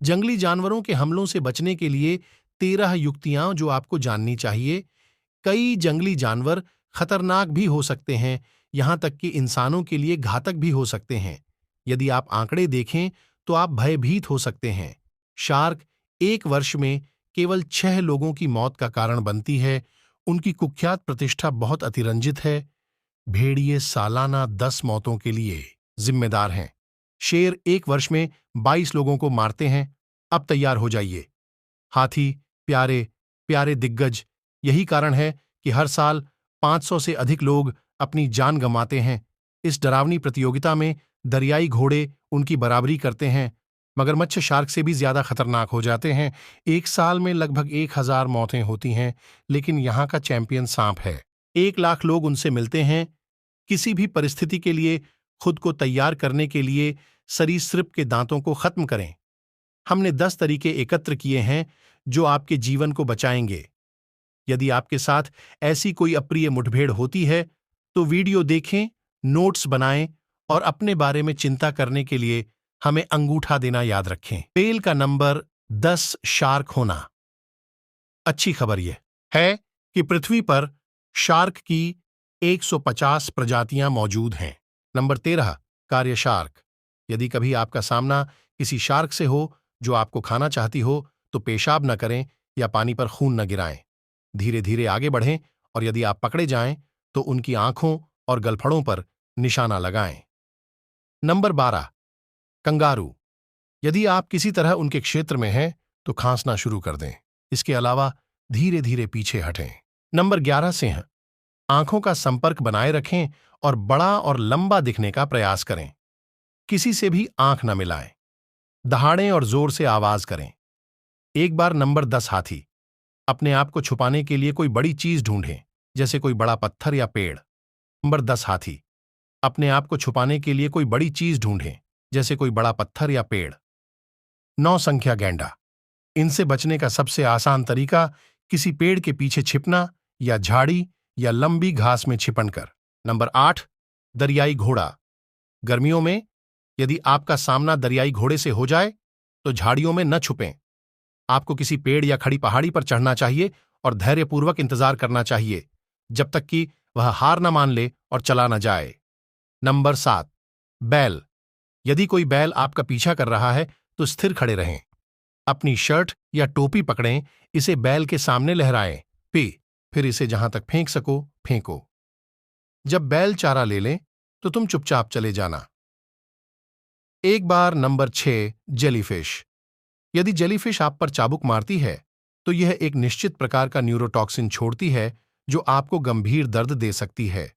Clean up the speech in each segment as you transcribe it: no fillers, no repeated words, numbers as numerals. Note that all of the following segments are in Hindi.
जंगली जानवरों के हमलों से बचने के लिए 13 युक्तियां जो आपको जाननी चाहिए। कई जंगली जानवर खतरनाक भी हो सकते हैं, यहां तक कि इंसानों के लिए घातक भी हो सकते हैं। यदि आप आंकड़े देखें तो आप भयभीत हो सकते हैं। शार्क एक वर्ष में केवल 6 लोगों की मौत का कारण बनती है। उनकी कुख्यात प्रतिष्ठा बहुत अतिरंजित है। भेड़िए सालाना 10 मौतों के लिए जिम्मेदार हैं। शेर एक वर्ष में 22 लोगों को मारते हैं। अब तैयार हो जाइए। हाथी प्यारे प्यारे दिग्गज, यही कारण है कि हर साल 500 से अधिक लोग अपनी जान गंवाते हैं। इस डरावनी प्रतियोगिता में दरियाई घोड़े उनकी बराबरी करते हैं। मगरमच्छ शार्क से भी ज्यादा खतरनाक हो जाते हैं। एक साल में लगभग 1000 मौतें होती हैं, लेकिन यहाँ का चैंपियन सांप है। 1 लाख लोग उनसे मिलते हैं। किसी भी परिस्थिति के लिए खुद को तैयार करने के लिए सरीसृप के दांतों को खत्म करें। हमने 10 तरीके एकत्र किए हैं जो आपके जीवन को बचाएंगे। यदि आपके साथ ऐसी कोई अप्रिय मुठभेड़ होती है तो वीडियो देखें, नोट्स बनाएं और अपने बारे में चिंता करने के लिए हमें अंगूठा देना याद रखें। पेल का नंबर 10 शार्क होना। अच्छी खबर यह है कि पृथ्वी पर शार्क की 150 प्रजातियां मौजूद हैं। नंबर 13 कार्य शार्क। यदि कभी आपका सामना किसी शार्क से हो जो आपको खाना चाहती हो तो पेशाब न करें या पानी पर खून न गिराएं। धीरे धीरे आगे बढ़ें और यदि आप पकड़े जाएं तो उनकी आंखों और गलफड़ों पर निशाना लगाएं। Number 12 kangaroo. यदि आप किसी तरह उनके क्षेत्र में हैं तो खांसना शुरू कर दें। इसके अलावा धीरे धीरे पीछे हटें। नंबर 11 सिंह। आंखों का संपर्क बनाए रखें और बड़ा और लंबा दिखने का प्रयास करें। किसी से भी आंख न मिलाएं। दहाड़ें और जोर से आवाज करें। एक बार नंबर 10 हाथी। अपने आप को छुपाने के लिए कोई बड़ी चीज ढूंढें, जैसे कोई बड़ा पत्थर या पेड़। नंबर 10 हाथी। अपने आप को छुपाने के लिए कोई बड़ी चीज ढूंढें, जैसे कोई बड़ा पत्थर या पेड़। 9 संख्या गैंडा। इनसे बचने का सबसे आसान तरीका किसी पेड़ के पीछे छिपना या झाड़ी या लंबी घास में छिपन कर। नंबर 8 दरियाई घोड़ा। गर्मियों में यदि आपका सामना दरियाई घोड़े से हो जाए तो झाड़ियों में न छुपें। आपको किसी पेड़ या खड़ी पहाड़ी पर चढ़ना चाहिए और धैर्यपूर्वक इंतजार करना चाहिए जब तक कि वह हार न मान ले और चला न जाए। नंबर 7 बैल। यदि कोई बैल आपका पीछा कर रहा है तो स्थिर खड़े रहें। अपनी शर्ट या टोपी पकड़ें, इसे बैल के सामने लहराएं, फिर इसे जहां तक फेंक सको फेंको। जब बैल चारा ले लें तो तुम चुपचाप चले जाना। एक बार नंबर 6 जेलीफिश। यदि जेलीफिश आप पर चाबुक मारती है तो यह एक निश्चित प्रकार का न्यूरोटॉक्सिन छोड़ती है जो आपको गंभीर दर्द दे सकती है।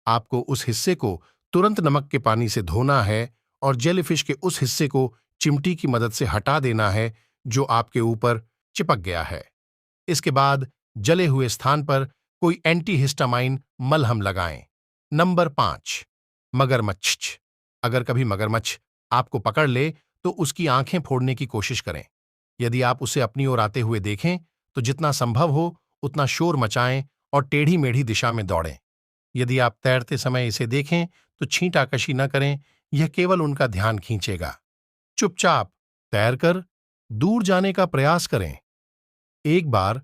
आपको उस हिस्से को तुरंत नमक के पानी से धोना है और जेलीफिश के उस हिस्से को चिमटी की मदद से हटा देना है जो आपके ऊपर चिपक गया है। इसके बाद जले हुए स्थान पर कोई एंटीहिस्टामाइन मलहम लगाएं। नंबर 5 मगरमच्छ। अगर कभी मगरमच्छ आपको पकड़ ले तो उसकी आंखें फोड़ने की कोशिश करें। यदि आप उसे अपनी ओर आते हुए देखें तो जितना संभव हो उतना शोर मचाएं और टेढ़ी मेढ़ी दिशा में दौड़ें। यदि आप तैरते समय इसे देखें तो छींटाकशी न करें, यह केवल उनका ध्यान खींचेगा। चुपचाप तैरकर दूर जाने का प्रयास करें। एक बार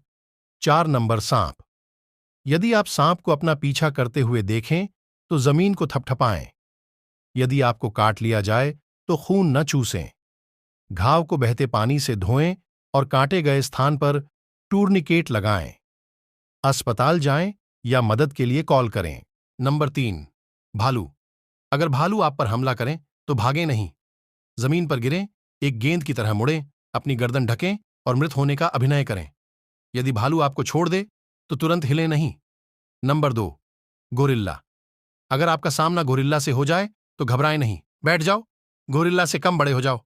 4 नंबर सांप। यदि आप सांप को अपना पीछा करते हुए देखें तो जमीन को थपथपाएं। यदि आपको काट लिया जाए तो खून न चूसें। घाव को बहते पानी से धोएं और काटे गए स्थान पर टूर्निकेट लगाएं। अस्पताल जाएं या मदद के लिए कॉल करें। नंबर 3 भालू। अगर भालू आप पर हमला करें तो भागें नहीं। जमीन पर गिरें, एक गेंद की तरह मुड़ें, अपनी गर्दन ढकें और मृत होने का अभिनय करें। यदि भालू आपको छोड़ दे तो तुरंत हिलें नहीं। Number 2 gorilla. अगर आपका सामना गोरिल्ला से हो जाए तो घबराएं नहीं, बैठ जाओ, गोरिल्ला से कम बड़े हो जाओ।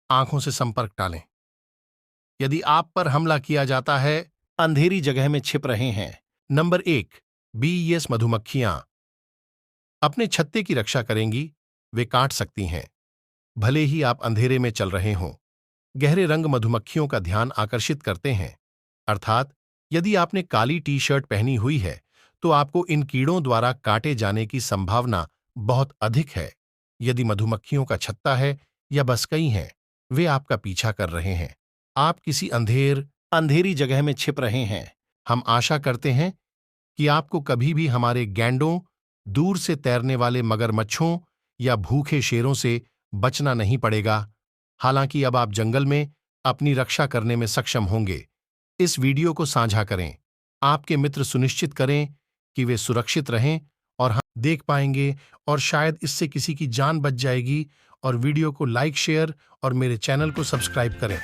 आंखों से संपर्क टालें। यदि आप पर हमला किया जाता है, अंधेरी जगह में छिप रहे हैं। नंबर 1 बीएस मधुमक्खियां। अपने छत्ते की रक्षा करेंगी, वे काट सकती हैं भले ही आप अंधेरे में चल रहे हों। गहरे रंग मधुमक्खियों का ध्यान आकर्षित करते हैं, अर्थात यदि आपने काली टी शर्ट पहनी हुई है तो आपको इन कीड़ों द्वारा काटे जाने की संभावना बहुत अधिक है। यदि मधुमक्खियों का छत्ता है या बस कई हैं वे आपका पीछा कर रहे हैं। आप किसी अंधेरी जगह में छिप रहे हैं। हम आशा करते हैं कि आपको कभी भी हमारे गैंडों, दूर से तैरने वाले मगरमच्छों या भूखे शेरों से बचना नहीं पड़ेगा। हालांकि अब आप जंगल में अपनी रक्षा करने में सक्षम होंगे। इस वीडियो को साझा करें। आपके मित्र सुनिश्चित करें कि वे सुरक्षित रहें और हम देख पाएंगे, और शायद इससे किसी की जान बच जाएगी। और वीडियो को लाइक, शेयर और मेरे चैनल को सब्सक्राइब करें।